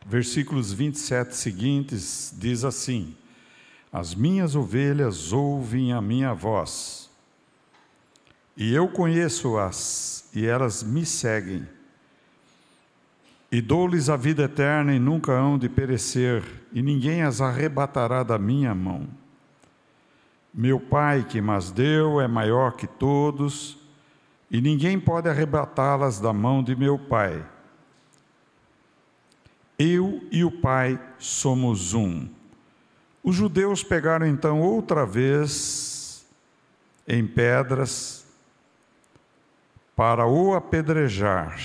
versículos 27 seguintes, diz assim: as minhas ovelhas ouvem a minha voz, e eu conheço-as, e elas me seguem. E dou-lhes a vida eterna, e nunca hão de perecer, e ninguém as arrebatará da minha mão. Meu Pai que mas deu é maior que todos, e ninguém pode arrebatá-las da mão de meu Pai. Eu e o Pai somos um. Os judeus pegaram então outra vez em pedras para o apedrejar.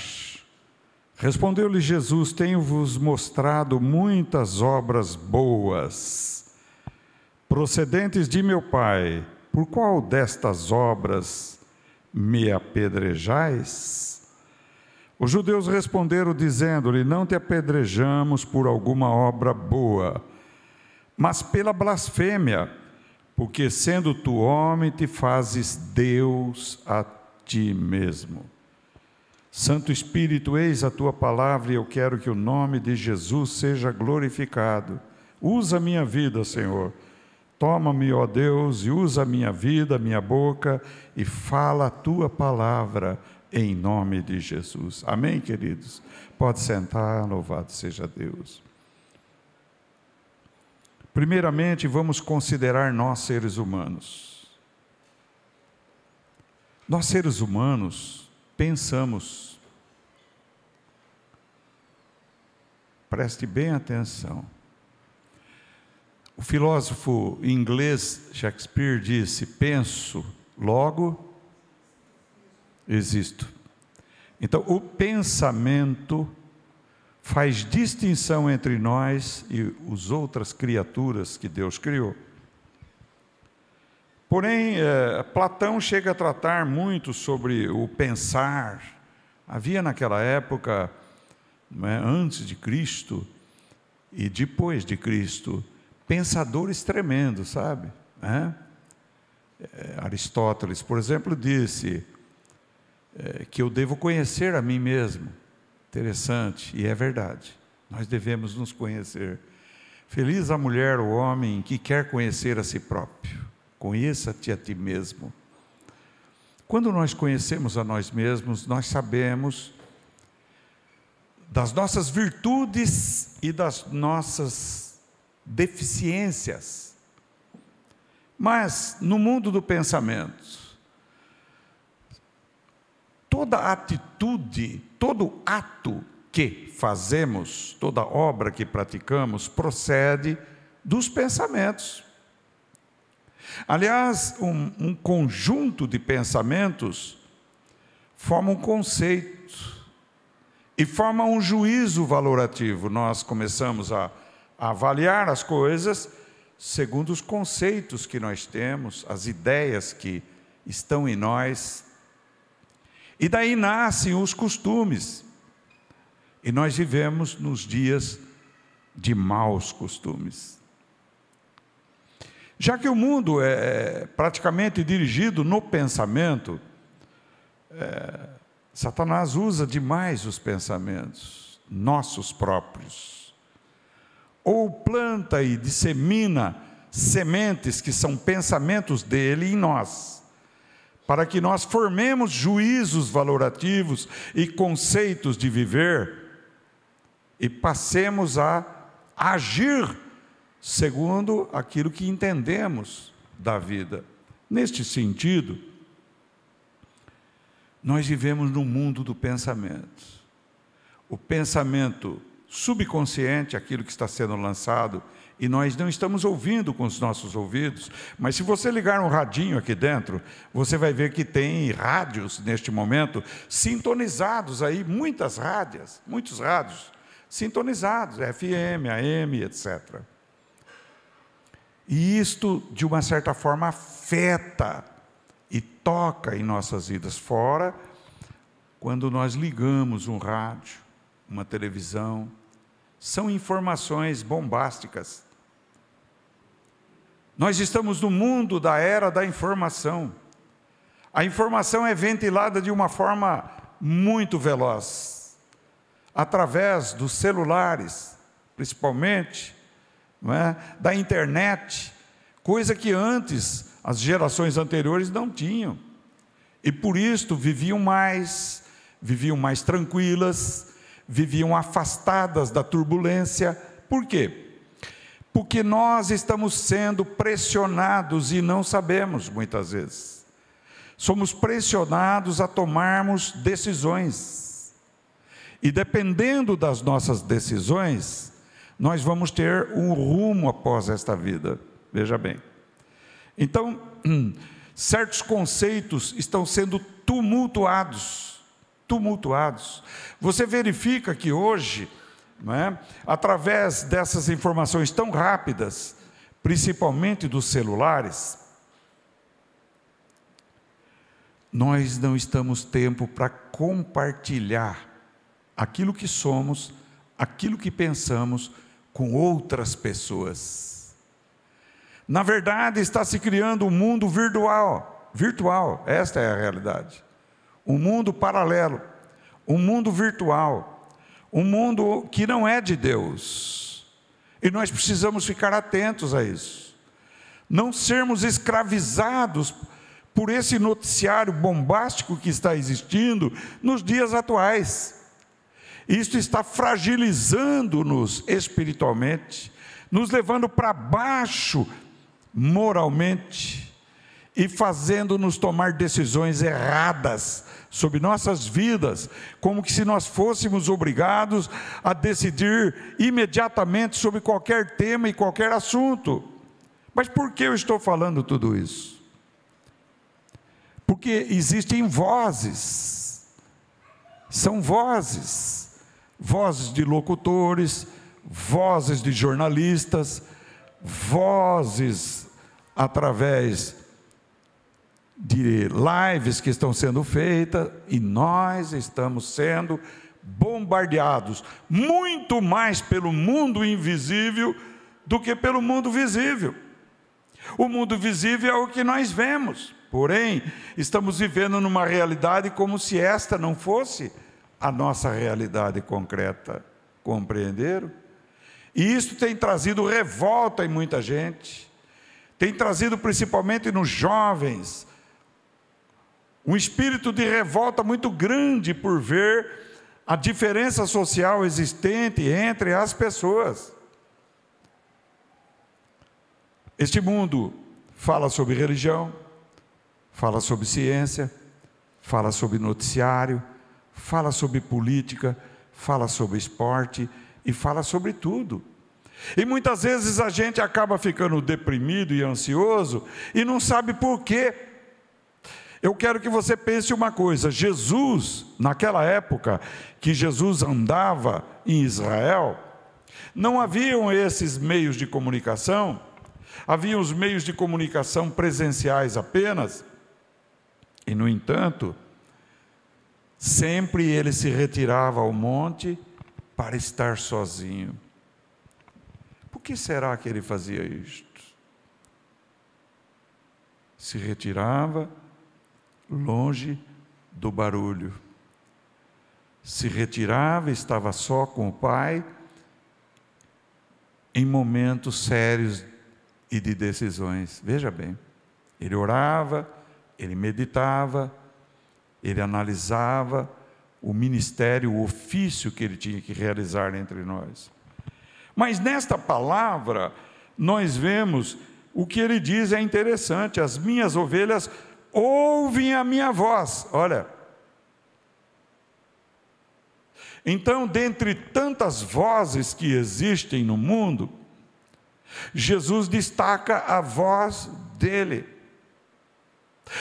Respondeu-lhe Jesus: tenho-vos mostrado muitas obras boas, procedentes de meu Pai. Por qual destas obras me apedrejais? Os judeus responderam, dizendo-lhe: não te apedrejamos por alguma obra boa, mas pela blasfêmia, porque sendo tu homem, te fazes Deus a ti mesmo. Santo Espírito, eis a tua palavra, e eu quero que o nome de Jesus seja glorificado. Usa a minha vida, Senhor. Toma-me, ó Deus, e usa a minha vida, a minha boca, e fala a tua palavra, em nome de Jesus. Amém, queridos? Pode sentar, louvado seja Deus. Primeiramente, vamos considerar nós, seres humanos. Nós, seres humanos, pensamos. Preste bem atenção. O filósofo inglês Shakespeare disse: penso, logo existo. Então, o pensamento faz distinção entre nós e as outras criaturas que Deus criou. Porém, Platão chega a tratar muito sobre o pensar. Havia naquela época, antes de Cristo e depois de Cristo, pensadores tremendos, sabe? Aristóteles, por exemplo, disse que eu devo conhecer a mim mesmo. Interessante, e é verdade. Nós devemos nos conhecer. Feliz a mulher, o homem, que quer conhecer a si próprio. Conheça-te a ti mesmo. Quando nós conhecemos a nós mesmos, nós sabemos das nossas virtudes e das nossas deficiências. Mas, no mundo do pensamento, toda atitude, todo ato que fazemos, toda obra que praticamos, procede dos pensamentos. Aliás, um conjunto de pensamentos forma um conceito e forma um juízo valorativo. Nós começamos a avaliar as coisas segundo os conceitos que nós temos, as ideias que estão em nós. E daí nascem os costumes. E nós vivemos nos dias de maus costumes. Já que o mundo é praticamente dirigido no pensamento, Satanás usa demais os pensamentos, nossos próprios. Ou planta e dissemina sementes que são pensamentos dele em nós, para que nós formemos juízos valorativos e conceitos de viver e passemos a agir segundo aquilo que entendemos da vida. Neste sentido, nós vivemos no mundo do pensamento. O pensamento subconsciente, aquilo que está sendo lançado, e nós não estamos ouvindo com os nossos ouvidos, mas se você ligar um radinho aqui dentro, você vai ver que tem rádios neste momento sintonizados aí, muitos rádios sintonizados, FM, AM, etc. E isto, de uma certa forma, afeta e toca em nossas vidas. Fora, quando nós ligamos um rádio, uma televisão, são informações bombásticas. Nós estamos no mundo da era da informação. A informação é ventilada de uma forma muito veloz, através dos celulares, principalmente, não é? Da internet, coisa que antes as gerações anteriores não tinham, e por isso viviam mais tranquilas, viviam afastadas da turbulência. Por quê? Porque nós estamos sendo pressionados e não sabemos muitas vezes. Somos pressionados a tomarmos decisões. E dependendo das nossas decisões, nós vamos ter um rumo após esta vida. Veja bem. Então, certos conceitos estão sendo tumultuados. Você verifica que hoje, não é, através dessas informações tão rápidas, principalmente dos celulares, nós não estamos tempo para compartilhar aquilo que somos, aquilo que pensamos com outras pessoas. Na verdade, está se criando um mundo virtual, esta é a realidade. Um mundo paralelo, um mundo virtual, um mundo que não é de Deus. E nós precisamos ficar atentos a isso. Não sermos escravizados por esse noticiário bombástico que está existindo nos dias atuais. Isto está fragilizando-nos espiritualmente, nos levando para baixo moralmente e fazendo-nos tomar decisões erradas sobre nossas vidas, como que se nós fôssemos obrigados a decidir imediatamente sobre qualquer tema e qualquer assunto. Mas por que eu estou falando tudo isso? Porque existem vozes, são vozes de locutores, vozes de jornalistas, vozes através de lives que estão sendo feitas, e nós estamos sendo bombardeados muito mais pelo mundo invisível do que pelo mundo visível. O mundo visível é o que nós vemos, porém, estamos vivendo numa realidade como se esta não fosse a nossa realidade concreta. Compreenderam? E isso tem trazido revolta em muita gente, tem trazido principalmente nos jovens, um espírito de revolta muito grande por ver a diferença social existente entre as pessoas. Este mundo fala sobre religião, fala sobre ciência, fala sobre noticiário, fala sobre política, fala sobre esporte e fala sobre tudo. E muitas vezes a gente acaba ficando deprimido e ansioso e não sabe por quê. Eu quero que você pense uma coisa: Jesus, naquela época que Jesus andava em Israel, não haviam esses meios de comunicação, haviam os meios de comunicação presenciais apenas, e no entanto, sempre ele se retirava ao monte para estar sozinho. Por que será que ele fazia isto? Se retirava longe do barulho, se retirava, estava só com o Pai, em momentos sérios e de decisões. Veja bem, ele orava, ele meditava, ele analisava o ministério, o ofício que ele tinha que realizar entre nós. Mas nesta palavra, nós vemos o que ele diz é interessante: as minhas ovelhas ouvem a minha voz. Olha, então, dentre tantas vozes que existem no mundo, Jesus destaca a voz dele.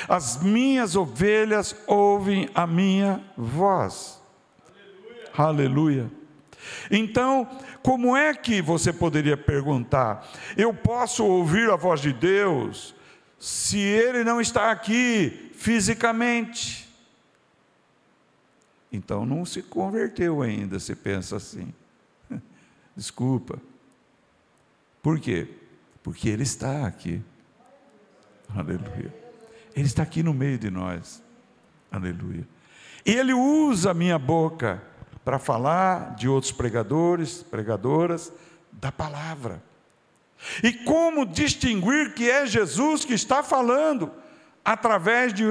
As minhas ovelhas ouvem a minha voz. Aleluia. Aleluia. Então, como é que você poderia perguntar: eu posso ouvir a voz de Deus se Ele não está aqui fisicamente? Então não se converteu ainda, se pensa assim. Desculpa. Por quê? Porque Ele está aqui. Aleluia. Ele está aqui no meio de nós. Aleluia. Ele usa a minha boca para falar de outros pregadores, pregadoras da palavra. E como distinguir que é Jesus que está falando através de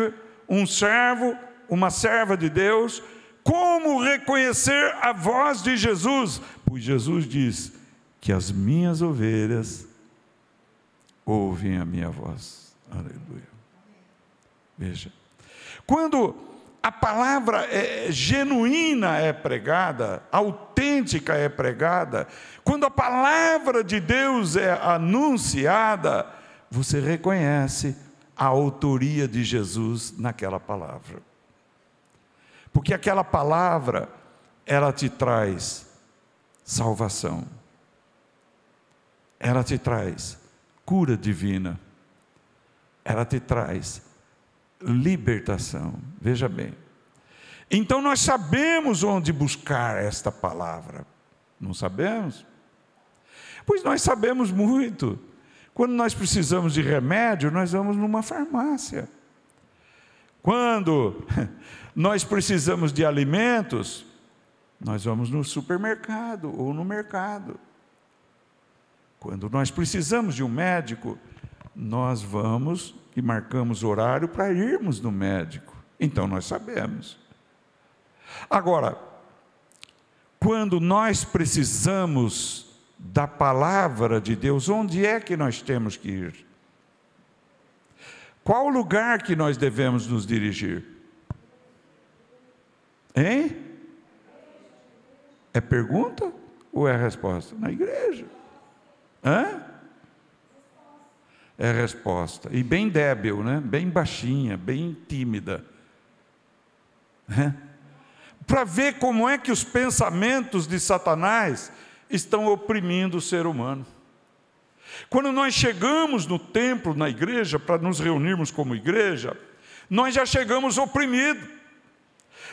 um servo, uma serva de Deus? Como reconhecer a voz de Jesus? Pois Jesus diz que as minhas ovelhas ouvem a minha voz. Aleluia. Veja, quando a palavra genuína é pregada, autêntica é pregada, quando a palavra de Deus é anunciada, você reconhece a autoria de Jesus naquela palavra. Porque aquela palavra, ela te traz salvação. Ela te traz cura divina. Ela te traz libertação. Veja bem. Então nós sabemos onde buscar esta palavra. Não sabemos? Pois nós sabemos muito. Quando nós precisamos de remédio, nós vamos numa farmácia. Quando nós precisamos de alimentos, nós vamos no supermercado ou no mercado. Quando nós precisamos de um médico, nós vamos e marcamos horário para irmos no médico. Então nós sabemos. Agora, quando nós precisamos da palavra de Deus, onde é que nós temos que ir? Qual o lugar que nós devemos nos dirigir? Hein? É pergunta ou é resposta? Na igreja. Hã? É resposta. E bem débil, né? Bem baixinha, bem tímida. Para ver como é que os pensamentos de Satanás estão oprimindo o ser humano. Quando nós chegamos no templo, na igreja, para nos reunirmos como igreja, nós já chegamos oprimidos,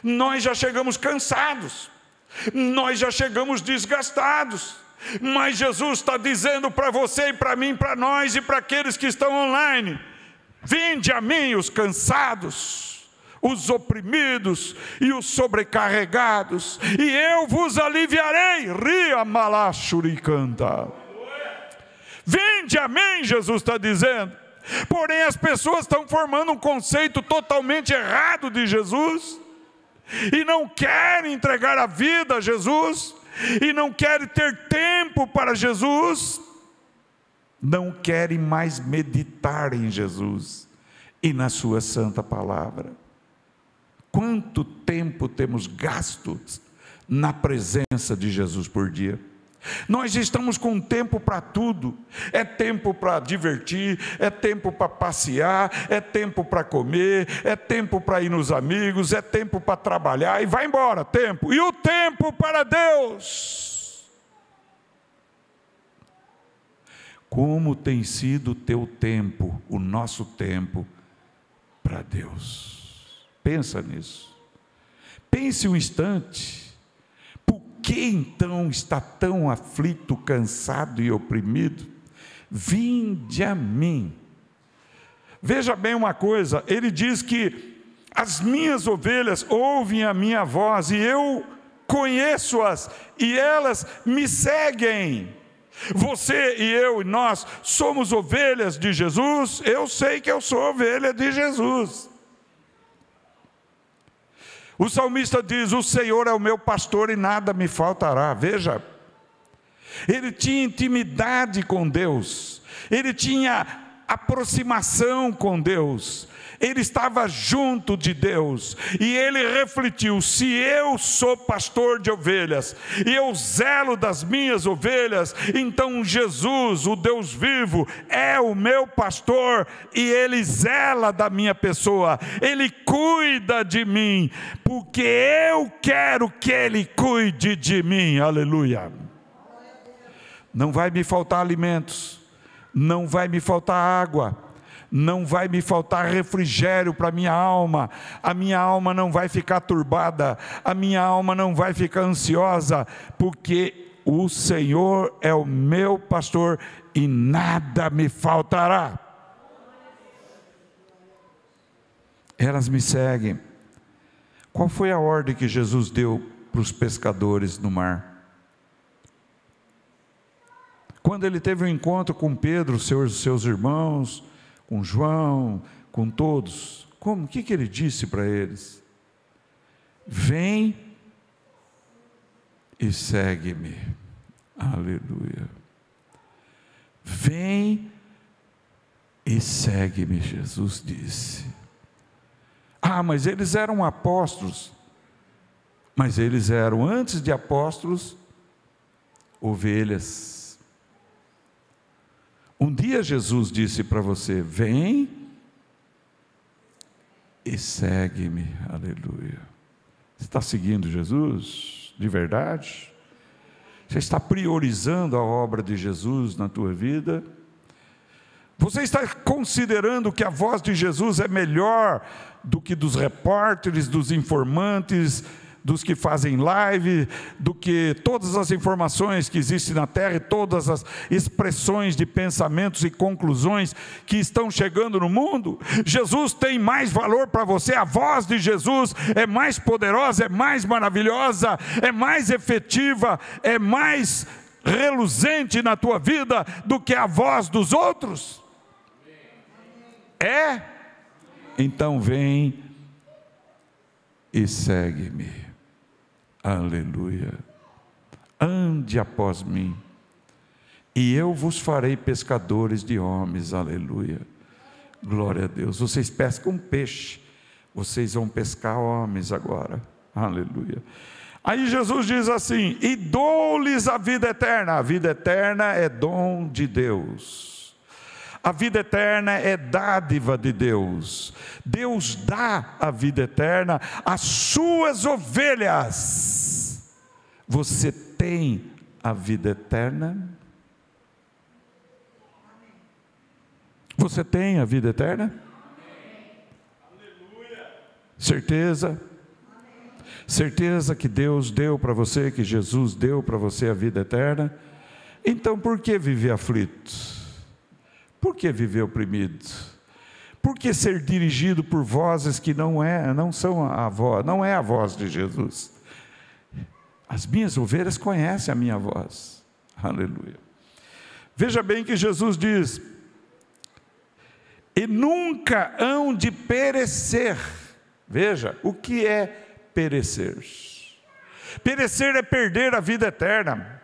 nós já chegamos cansados, nós já chegamos desgastados, mas Jesus está dizendo para você e para mim, para nós e para aqueles que estão online: vinde a mim os cansados, os oprimidos e os sobrecarregados, e eu vos aliviarei. Ria malachuricanta. Vinde a mim, Jesus está dizendo. Porém as pessoas estão formando um conceito totalmente errado de Jesus, e não querem entregar a vida a Jesus, e não querem ter tempo para Jesus, não querem mais meditar em Jesus e na sua santa palavra. Quanto tempo temos gasto na presença de Jesus por dia? Nós estamos com tempo para tudo. É tempo para divertir, é tempo para passear, é tempo para comer, é tempo para ir nos amigos, é tempo para trabalhar, e vai embora tempo. E o tempo para Deus? Como tem sido o teu tempo, o nosso tempo para Deus? Pensa nisso. Pense um instante. Por que então está tão aflito, cansado e oprimido? Vinde a mim. Veja bem uma coisa, ele diz que as minhas ovelhas ouvem a minha voz, e eu conheço-as, e elas me seguem. Você e eu e nós somos ovelhas de Jesus. Eu sei que eu sou ovelha de Jesus. O salmista diz: o Senhor é o meu pastor e nada me faltará. Veja, ele tinha intimidade com Deus, ele tinha aproximação com Deus, ele estava junto de Deus, e ele refletiu: se eu sou pastor de ovelhas, e eu zelo das minhas ovelhas, então Jesus, o Deus vivo, é o meu pastor, e ele zela da minha pessoa, ele cuida de mim, porque eu quero que ele cuide de mim. Aleluia. Não vai me faltar alimentos, não vai me faltar água, não vai me faltar refrigério para a minha alma não vai ficar turbada, a minha alma não vai ficar ansiosa, porque o Senhor é o meu pastor e nada me faltará. Elas me seguem. Qual foi a ordem que Jesus deu para os pescadores no mar. Quando ele teve um encontro com Pedro, seus irmãos, com João, com todos, o que ele disse para eles? Vem e segue-me. Aleluia. Vem e segue-me, Jesus disse. Mas eles eram apóstolos. Mas eles eram, antes de apóstolos, ovelhas. Um dia Jesus disse para você: vem e segue-me. Aleluia. Você está seguindo Jesus de verdade? Você está priorizando a obra de Jesus na tua vida? Você está considerando que a voz de Jesus é melhor do que dos repórteres, dos informantes, dos que fazem live, do que todas as informações que existem na terra e todas as expressões de pensamentos e conclusões que estão chegando no mundo? Jesus tem mais valor para você, a voz de Jesus é mais poderosa, é mais maravilhosa, é mais efetiva, é mais reluzente na tua vida do que a voz dos outros? É? Então vem e segue-me. Aleluia. Ande após mim, e eu vos farei pescadores de homens. Aleluia. Glória a Deus. Vocês pescam peixe, vocês vão pescar homens agora. Aleluia. Aí Jesus diz assim: e dou-lhes a vida eterna. A vida eterna é dom de Deus. A vida eterna é dádiva de Deus. Deus dá a vida eterna às suas ovelhas. Você tem a vida eterna? Você tem a vida eterna? Certeza? Certeza que Deus deu para você, que Jesus deu para você a vida eterna? Então por que viver aflito? Por que viver oprimido? Por que ser dirigido por vozes que não é a voz de Jesus? As minhas ovelhas conhecem a minha voz. Aleluia. Veja bem que Jesus diz: e nunca hão de perecer. Veja, o que é perecer? Perecer é perder a vida eterna.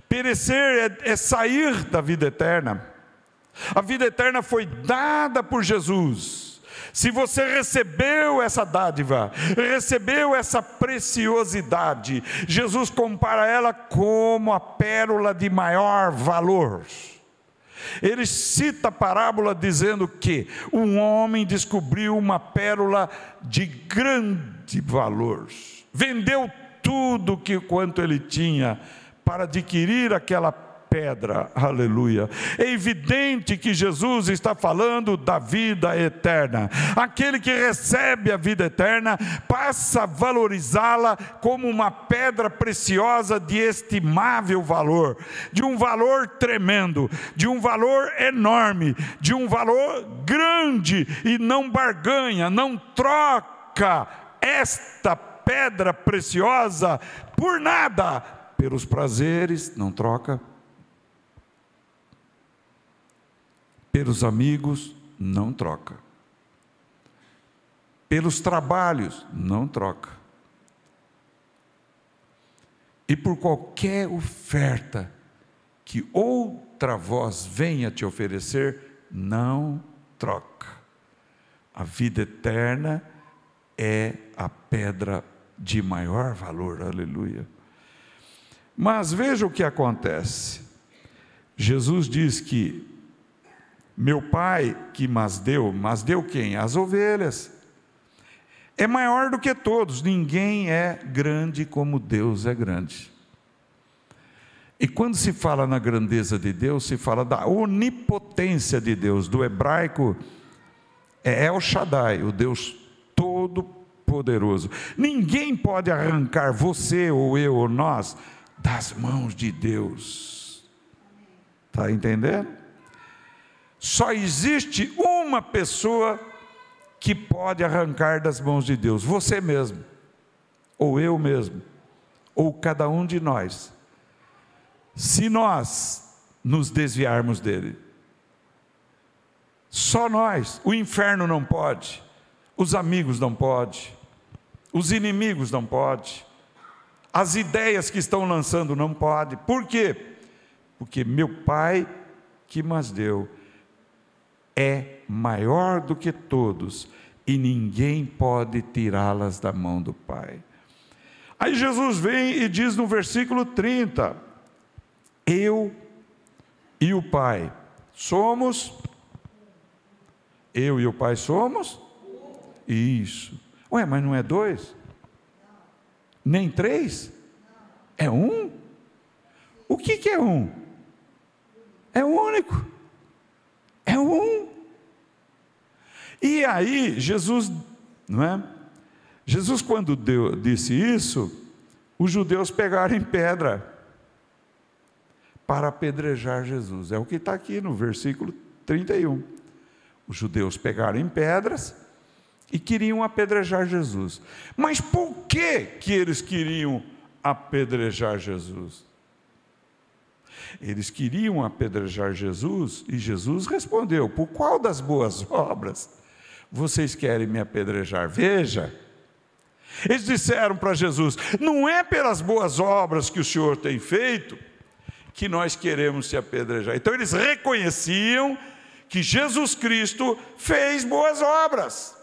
Perecer é sair da vida eterna. A vida eterna foi dada por Jesus. Se você recebeu essa dádiva, recebeu essa preciosidade, Jesus compara ela como a pérola de maior valor. Ele cita a parábola dizendo que um homem descobriu uma pérola de grande valor, vendeu tudo quanto ele tinha para adquirir aquela pedra. Aleluia. É evidente que Jesus está falando da vida eterna. Aquele que recebe a vida eterna passa a valorizá-la como uma pedra preciosa de estimável valor, de um valor tremendo, de um valor enorme, de um valor grande, e não barganha, não troca esta pedra preciosa por nada. Pelos prazeres, não troca. Pelos amigos, não troca. Pelos trabalhos, não troca. E por qualquer oferta que outra voz venha te oferecer, não troca. A vida eterna é a pedra de maior valor. Aleluia. Mas veja o que acontece. Jesus diz que meu Pai que mas deu quem? As ovelhas. É maior do que todos, ninguém é grande como Deus é grande. E quando se fala na grandeza de Deus, se fala da onipotência de Deus. Do hebraico é El Shaddai, o Deus todo-poderoso. Ninguém pode arrancar você ou eu ou nós das mãos de Deus. Está entendendo? Só existe uma pessoa que pode arrancar das mãos de Deus: você mesmo, ou eu mesmo. ou cada um de nós, se nós nos desviarmos dele. Só nós. O inferno não pode, os amigos não podem, os inimigos não podem, as ideias que estão lançando não podem. Por quê? Porque meu Pai que mas deu é maior do que todos, e ninguém pode tirá-las da mão do Pai. Aí Jesus vem e diz no versículo 30, eu e o Pai somos, eu e o Pai somos, isso. Ué, mas não é 2? Nem 3? É 1? O que é 1? É único. É 1. E aí, Jesus, não é? Jesus, quando disse isso, os judeus pegaram em pedra para apedrejar Jesus. É o que está aqui no versículo 31. Os judeus pegaram em pedras e queriam apedrejar Jesus. Mas por que eles queriam apedrejar Jesus? Eles queriam apedrejar Jesus e Jesus respondeu: por qual das boas obras vocês querem me apedrejar? Veja, eles disseram para Jesus: não é pelas boas obras que o Senhor tem feito que nós queremos te apedrejar. Então eles reconheciam que Jesus Cristo fez boas obras.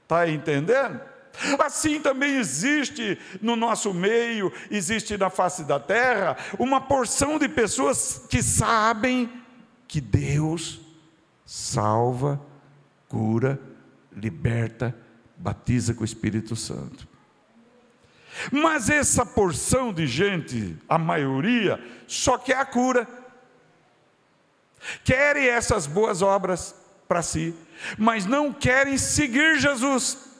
Está entendendo? Assim também existe no nosso meio, existe na face da terra, uma porção de pessoas que sabem que Deus salva, cura, liberta, batiza com o Espírito Santo. Mas essa porção de gente, a maioria, só quer a cura, querem essas boas obras para si, mas não querem seguir Jesus.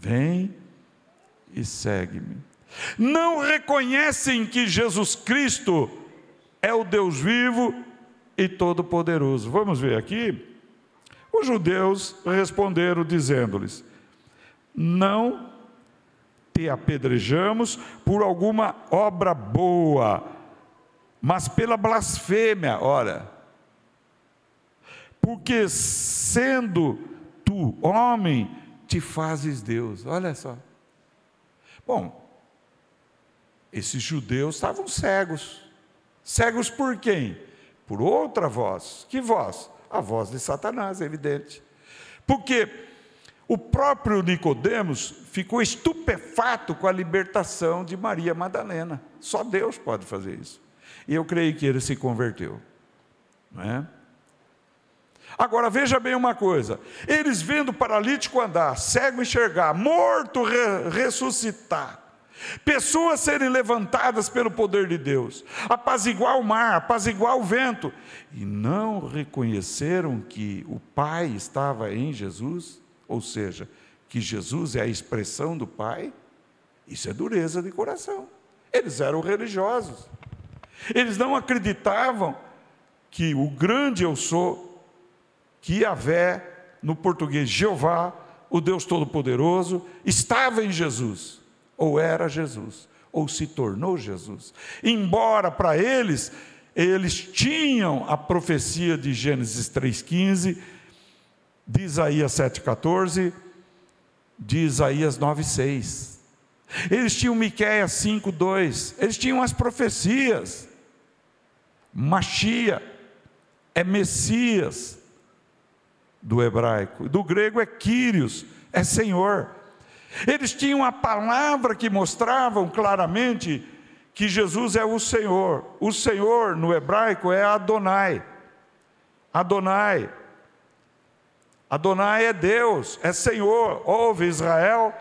Vem e segue-me. Não reconhecem que Jesus Cristo é o Deus vivo e todo-poderoso. Vamos ver aqui. Os judeus responderam dizendo-lhes: não te apedrejamos por alguma obra boa, mas pela blasfêmia. Ora, porque sendo tu homem, te fazes Deus. Olha só. Bom, esses judeus estavam cegos. Cegos por quem? Por outra voz. Que voz? A voz de Satanás, é evidente. Porque o próprio Nicodemos ficou estupefato com a libertação de Maria Madalena. Só Deus pode fazer isso. E eu creio que ele se converteu. Não é? Agora veja bem uma coisa: eles vendo o paralítico andar, cego enxergar, morto ressuscitar, pessoas serem levantadas pelo poder de Deus, apaziguar o mar, apaziguar o vento, e não reconheceram que o Pai estava em Jesus, ou seja, que Jesus é a expressão do Pai. Isso é dureza de coração. Eles eram religiosos, eles não acreditavam que o grande eu sou, que Yahvé, no português Jeová, o Deus Todo-Poderoso, estava em Jesus, ou era Jesus, ou se tornou Jesus. Embora para eles tinham a profecia de Gênesis 3,15, de Isaías 7,14, de Isaías 9,6. Eles tinham Miqueias 5,2, eles tinham as profecias. Machia é Messias, do hebraico, do grego é Kyrios, é Senhor. Eles tinham a palavra que mostravam claramente que Jesus é o Senhor. O Senhor no hebraico é Adonai. Adonai. Adonai é Deus, é Senhor. Ouve Israel,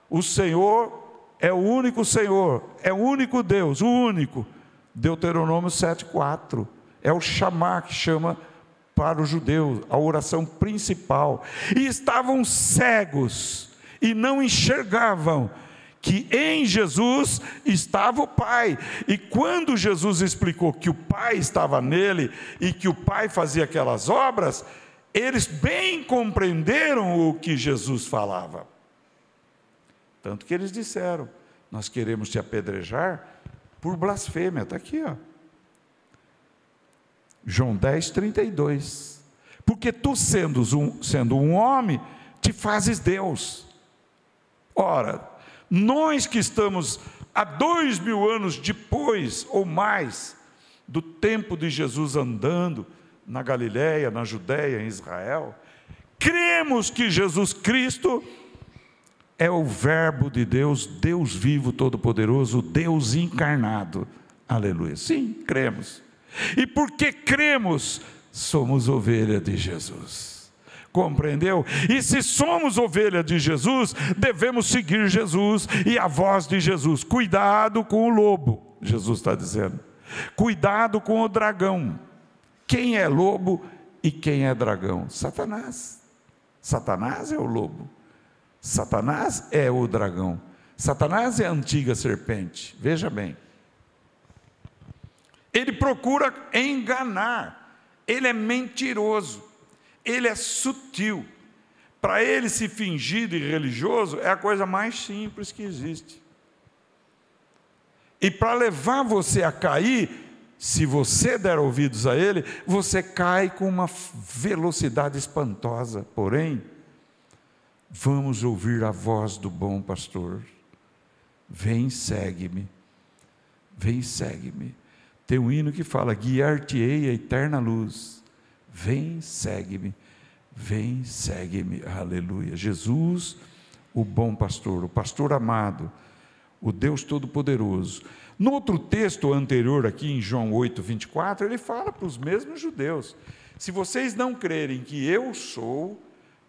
o Senhor é o único Senhor, é o único Deus, o único. Deuteronômio 7,4. É o chamar que chama para os judeus, a oração principal. E estavam cegos e não enxergavam que em Jesus estava o Pai. E quando Jesus explicou que o Pai estava nele e que o Pai fazia aquelas obras, eles bem compreenderam o que Jesus falava. Tanto que eles disseram: nós queremos te apedrejar por blasfêmia. Está aqui, ó. João 10, 32. Porque tu, sendo um homem, te fazes Deus. Ora, nós que estamos há 2000 anos depois, ou mais, do tempo de Jesus andando na Galiléia, na Judéia, em Israel, cremos que Jesus Cristo é o Verbo de Deus, Deus vivo, todo-poderoso, Deus encarnado. Aleluia. Sim, cremos. E porque cremos, somos ovelha de Jesus. Compreendeu? E se somos ovelha de Jesus, devemos seguir Jesus e a voz de Jesus. Cuidado com o lobo, Jesus está dizendo. Cuidado com o dragão. Quem é lobo e quem é dragão? Satanás. Satanás é o lobo. Satanás é o dragão. Satanás é a antiga serpente. Veja bem. Ele procura enganar. Ele é mentiroso. Ele é sutil. Para ele se fingir de religioso é a coisa mais simples que existe. E para levar você a cair, se você der ouvidos a ele, você cai com uma velocidade espantosa. Porém, vamos ouvir a voz do bom pastor. Vem, segue-me. Vem, segue-me. Tem um hino que fala: guiar-te-ei a eterna luz. Vem, segue-me. Vem, segue-me. Aleluia. Jesus, o bom pastor, o pastor amado, o Deus Todo-Poderoso. No outro texto anterior, aqui em João 8, 24, ele fala para os mesmos judeus: se vocês não crerem que eu sou,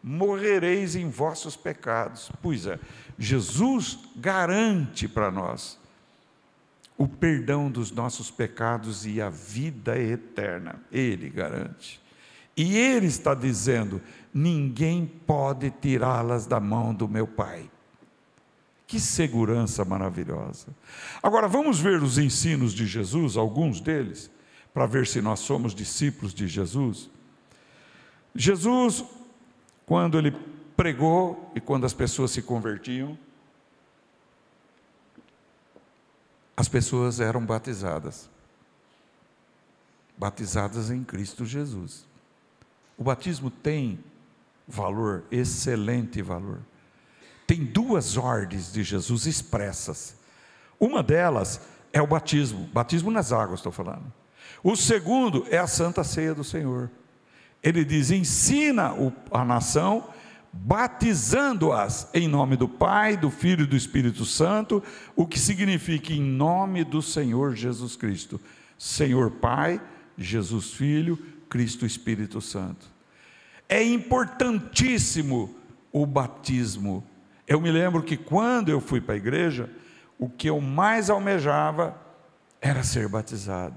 morrereis em vossos pecados. Pois é, Jesus garante para nós o perdão dos nossos pecados e a vida eterna. Ele garante. E ele está dizendo: ninguém pode tirá-las da mão do meu Pai. Que segurança maravilhosa. Agora vamos ver os ensinos de Jesus, alguns deles, para ver se nós somos discípulos de Jesus. Jesus, quando ele pregou e quando as pessoas se convertiam, as pessoas eram batizadas. Batizadas em Cristo Jesus. O batismo tem valor, excelente valor. Tem duas ordens de Jesus expressas. Uma delas é o batismo nas águas, estou falando. O segundo é a Santa Ceia do Senhor. Ele diz: ensina a nação, batizando-as em nome do Pai, do Filho e do Espírito Santo, o que significa em nome do Senhor Jesus Cristo. Senhor Pai, Jesus Filho, Cristo Espírito Santo. É importantíssimo o batismo. Eu me lembro que quando eu fui para a igreja, o que eu mais almejava era ser batizado.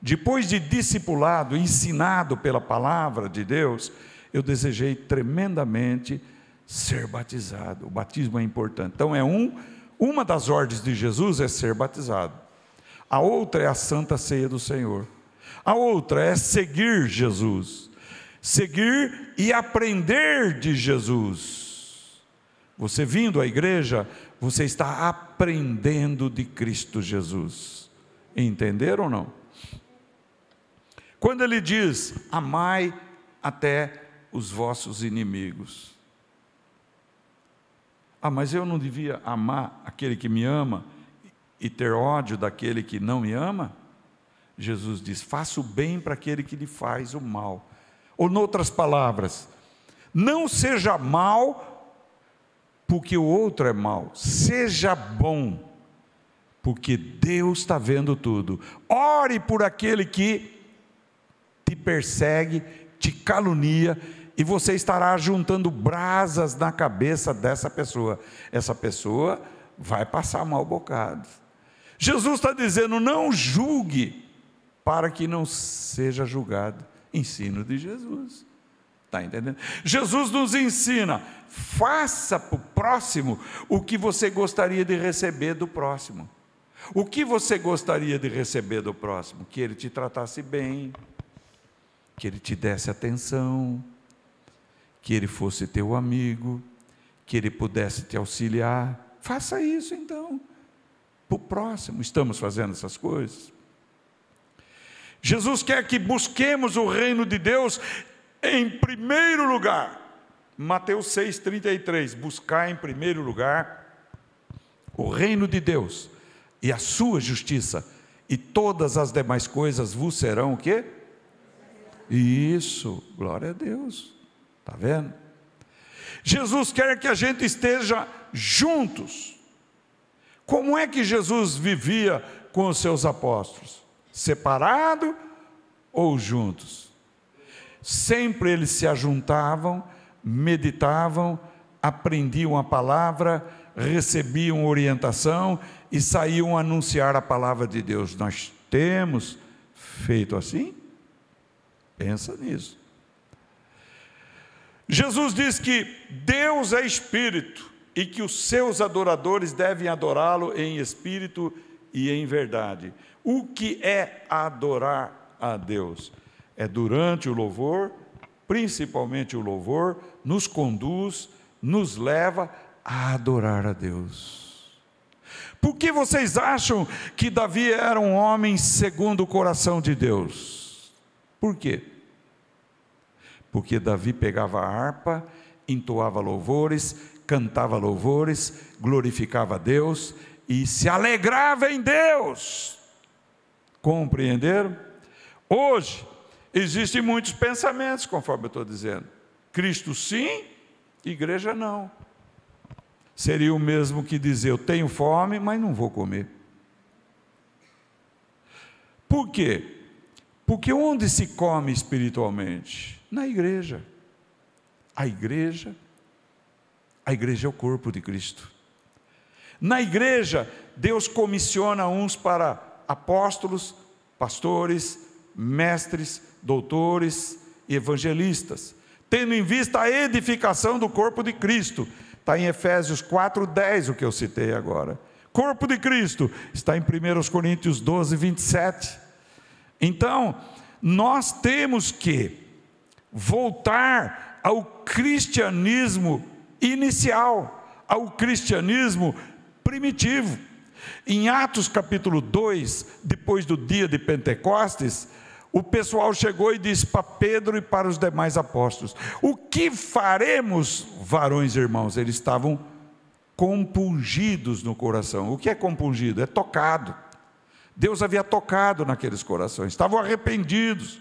Depois de discipulado, ensinado pela palavra de Deus, eu desejei tremendamente ser batizado. O batismo é importante. Então uma das ordens de Jesus é ser batizado. A outra é a Santa Ceia do Senhor. A outra é seguir Jesus. Seguir e aprender de Jesus. Você vindo à igreja, você está aprendendo de Cristo Jesus. Entenderam ou não? Quando ele diz: amai até os vossos inimigos. Ah, mas eu não devia amar aquele que me ama e ter ódio daquele que não me ama? Jesus diz: faça o bem para aquele que lhe faz o mal. Ou, noutras palavras, não seja mal porque o outro é mau, seja bom, porque Deus está vendo tudo. Ore por aquele que te persegue, te calunia, e você estará juntando brasas na cabeça dessa pessoa. Essa pessoa vai passar mal bocado. Jesus está dizendo: não julgue, para que não seja julgado. Ensino de Jesus. Está entendendo? Jesus nos ensina: faça para o próximo o que você gostaria de receber do próximo. O que você gostaria de receber do próximo? Que ele te tratasse bem, que ele te desse atenção, que ele fosse teu amigo, que Ele pudesse te auxiliar. Faça isso então, para o próximo. Estamos fazendo essas coisas. Jesus quer que busquemos o reino de Deus em primeiro lugar. Mateus 6,33, buscar em primeiro lugar o reino de Deus e a sua justiça, e todas as demais coisas vos serão o quê? Isso, glória a Deus, está vendo? Jesus quer que a gente esteja juntos. Como é que Jesus vivia com os seus apóstolos? Separado ou juntos? Sempre eles se ajuntavam, meditavam, aprendiam a palavra, recebiam orientação e saíam a anunciar a palavra de Deus. Nós temos feito assim? Pensa nisso. Jesus diz que Deus é espírito e que os seus adoradores devem adorá-lo em espírito e em verdade. O que é adorar a Deus? É durante o louvor, principalmente o louvor, nos conduz, nos leva a adorar a Deus. Por que vocês acham que Davi era um homem segundo o coração de Deus? Por quê? Porque Davi pegava a harpa, entoava louvores, cantava louvores, glorificava a Deus e se alegrava em Deus. Compreenderam? Hoje, existem muitos pensamentos, conforme eu estou dizendo. Cristo sim, igreja não. Seria o mesmo que dizer, eu tenho fome, mas não vou comer. Por quê? Porque onde se come espiritualmente? Na igreja. A igreja é o corpo de Cristo. Na igreja, Deus comissiona uns para apóstolos, pastores, mestres, doutores e evangelistas, tendo em vista a edificação do corpo de Cristo. Está em Efésios 4:10, o que eu citei agora. Corpo de Cristo, está em 1 Coríntios 12:27. Então, nós temos que voltar ao cristianismo inicial, ao cristianismo primitivo. Em Atos capítulo 2, depois do dia de Pentecostes, o pessoal chegou e disse para Pedro e para os demais apóstolos: o que faremos, varões e irmãos? Eles estavam compungidos no coração. O que é compungido? É tocado. Deus havia tocado naqueles corações, estavam arrependidos.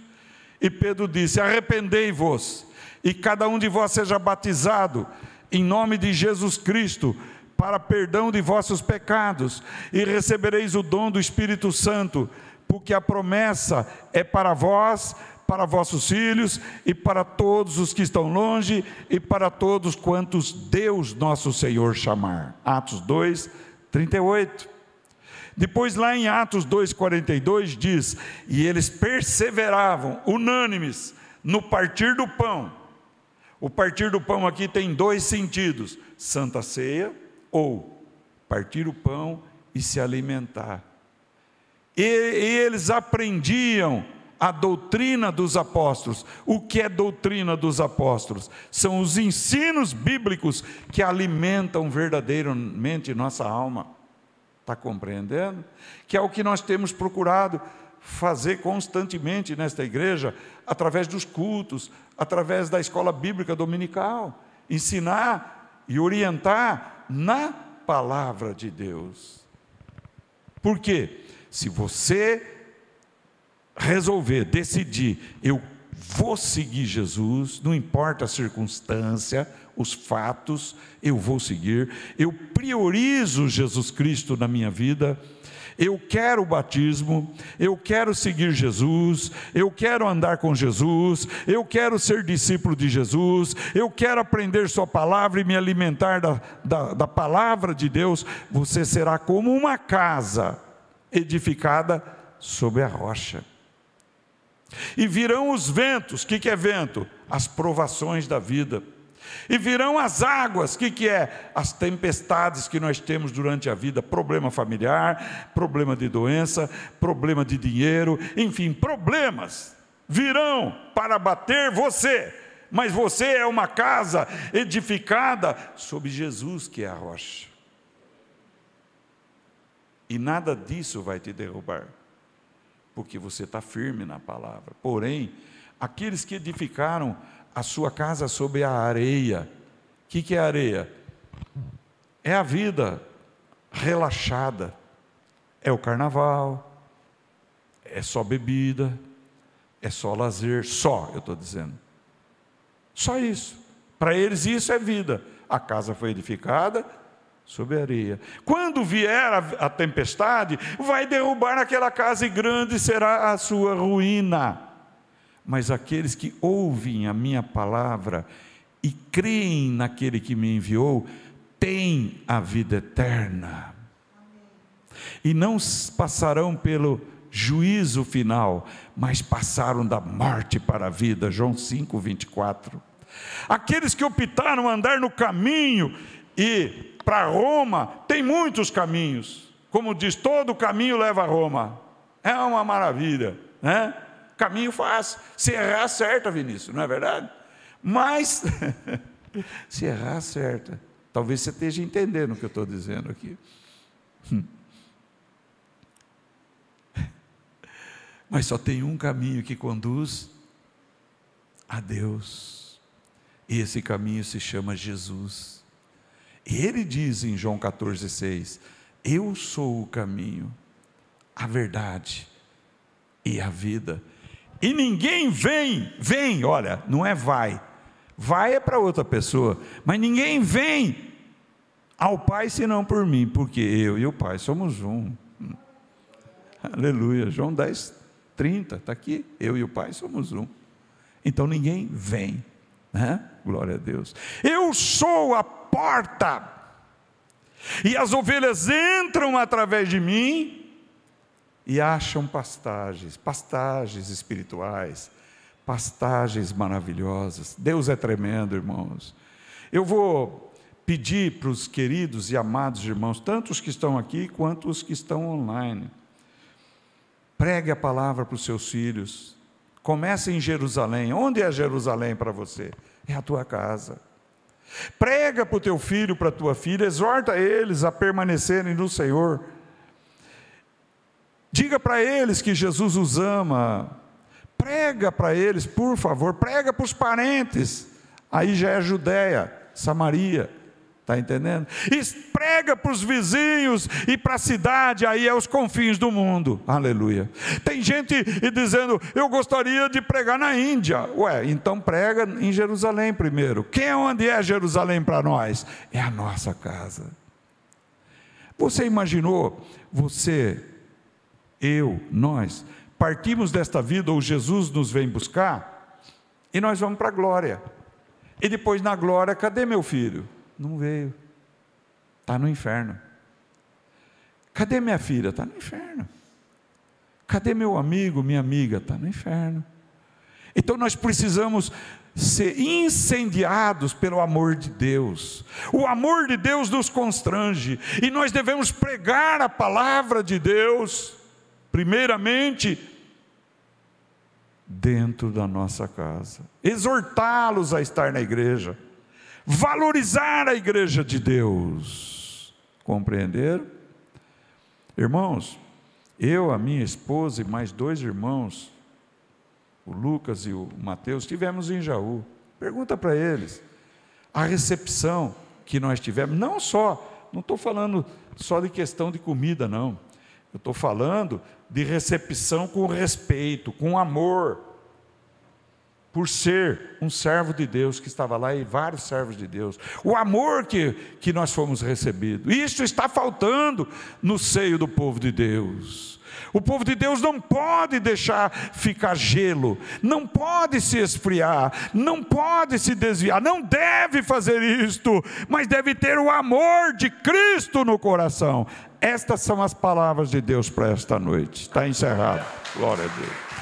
E Pedro disse: arrependei-vos, e cada um de vós seja batizado em nome de Jesus Cristo, para perdão de vossos pecados, e recebereis o dom do Espírito Santo, porque a promessa é para vós, para vossos filhos, e para todos os que estão longe, e para todos quantos Deus nosso Senhor chamar. Atos 2, 38. Depois lá em Atos 2,42 diz: e eles perseveravam, unânimes, no partir do pão. O partir do pão aqui tem dois sentidos: Santa Ceia, ou partir o pão e se alimentar. E eles aprendiam a doutrina dos apóstolos. O que é doutrina dos apóstolos? São os ensinos bíblicos que alimentam verdadeiramente nossa alma. Está compreendendo? Que é o que nós temos procurado fazer constantemente nesta igreja, através dos cultos, através da escola bíblica dominical, ensinar e orientar na palavra de Deus. Por quê? Se você resolver, decidir, eu vou seguir Jesus, não importa a circunstância, os fatos, eu vou seguir, eu priorizo Jesus Cristo na minha vida, eu quero o batismo, eu quero seguir Jesus, eu quero andar com Jesus, eu quero ser discípulo de Jesus, eu quero aprender sua palavra e me alimentar da palavra de Deus. Você será como uma casa edificada sobre a rocha. E virão os ventos. O que é vento? As provações da vida. E virão as águas. O que é? As tempestades que nós temos durante a vida. Problema familiar, problema de doença, problema de dinheiro, enfim, problemas virão para bater você, mas você é uma casa edificada sobre Jesus, que é a rocha. E nada disso vai te derrubar, porque você está firme na palavra. Porém, aqueles que edificaram a sua casa sobre a areia, o que é areia? É a vida relaxada, é o carnaval, é só bebida, é só lazer, eu estou dizendo. Só isso. Para eles isso é vida. A casa foi edificada sobre areia. Quando vier a tempestade, vai derrubar aquela casa e grande será a sua ruína. Mas aqueles que ouvem a minha palavra e creem naquele que me enviou, têm a vida eterna. E não passarão pelo juízo final, mas passaram da morte para a vida. João 5:24. Aqueles que optaram andar no caminho, e para Roma tem muitos caminhos, como diz, todo caminho leva a Roma, é uma maravilha, né? Caminho fácil, se errar acerta, Vinícius, não é verdade? Mas se errar acerta. Talvez você esteja entendendo o que eu estou dizendo aqui. Mas só tem um caminho que conduz a Deus, e esse caminho se chama Jesus. Ele diz em João 14,6: eu sou o caminho, a verdade e a vida, e ninguém vem, olha, não é vai é para outra pessoa, mas ninguém vem ao Pai senão por mim, porque eu e o Pai somos um. Aleluia. João 10:30, está aqui, eu e o Pai somos um. Então ninguém vem, né? Glória a Deus. Eu sou a porta, e as ovelhas entram através de mim e acham pastagens espirituais, pastagens maravilhosas. Deus é tremendo, irmãos. Eu vou pedir para os queridos e amados irmãos, tanto os que estão aqui quanto os que estão online, pregue a palavra para os seus filhos. Comece em Jerusalém. Onde é Jerusalém para você? É a tua casa. Prega para o teu filho, para a tua filha, exorta eles a permanecerem no Senhor. Diga para eles que Jesus os ama. Prega para eles, por favor, prega para os parentes. Aí já é Judéia, Samaria, está entendendo? E prega para os vizinhos e para a cidade, aí é os confins do mundo. Aleluia. Tem gente dizendo, eu gostaria de pregar na Índia. Ué, então prega em Jerusalém primeiro. Onde é Jerusalém para nós? É a nossa casa. Você imaginou, nós partimos desta vida, ou Jesus nos vem buscar, e nós vamos para a glória. E depois na glória, cadê meu filho? Não veio, está no inferno. Cadê minha filha? Está no inferno. Cadê meu amigo, minha amiga? Está no inferno. Então nós precisamos ser incendiados pelo amor de Deus. O amor de Deus nos constrange, e nós devemos pregar a palavra de Deus, primeiramente, dentro da nossa casa, exortá-los a estar na igreja, valorizar a igreja de Deus. Compreenderam? Irmãos, eu, a minha esposa e mais 2 irmãos, o Lucas e o Mateus, estivemos em Jaú. Pergunta para eles a recepção que nós tivemos. Não estou falando só de questão de comida, não. Eu estou falando de recepção com respeito, com amor, por ser um servo de Deus que estava lá, e vários servos de Deus. O amor que nós fomos recebidos. Isso está faltando no seio do povo de Deus. O povo de Deus não pode deixar ficar gelo, não pode se esfriar, não pode se desviar, não deve fazer isto, mas deve ter o amor de Cristo no coração. Estas são as palavras de Deus para esta noite. Está encerrado. Glória a Deus.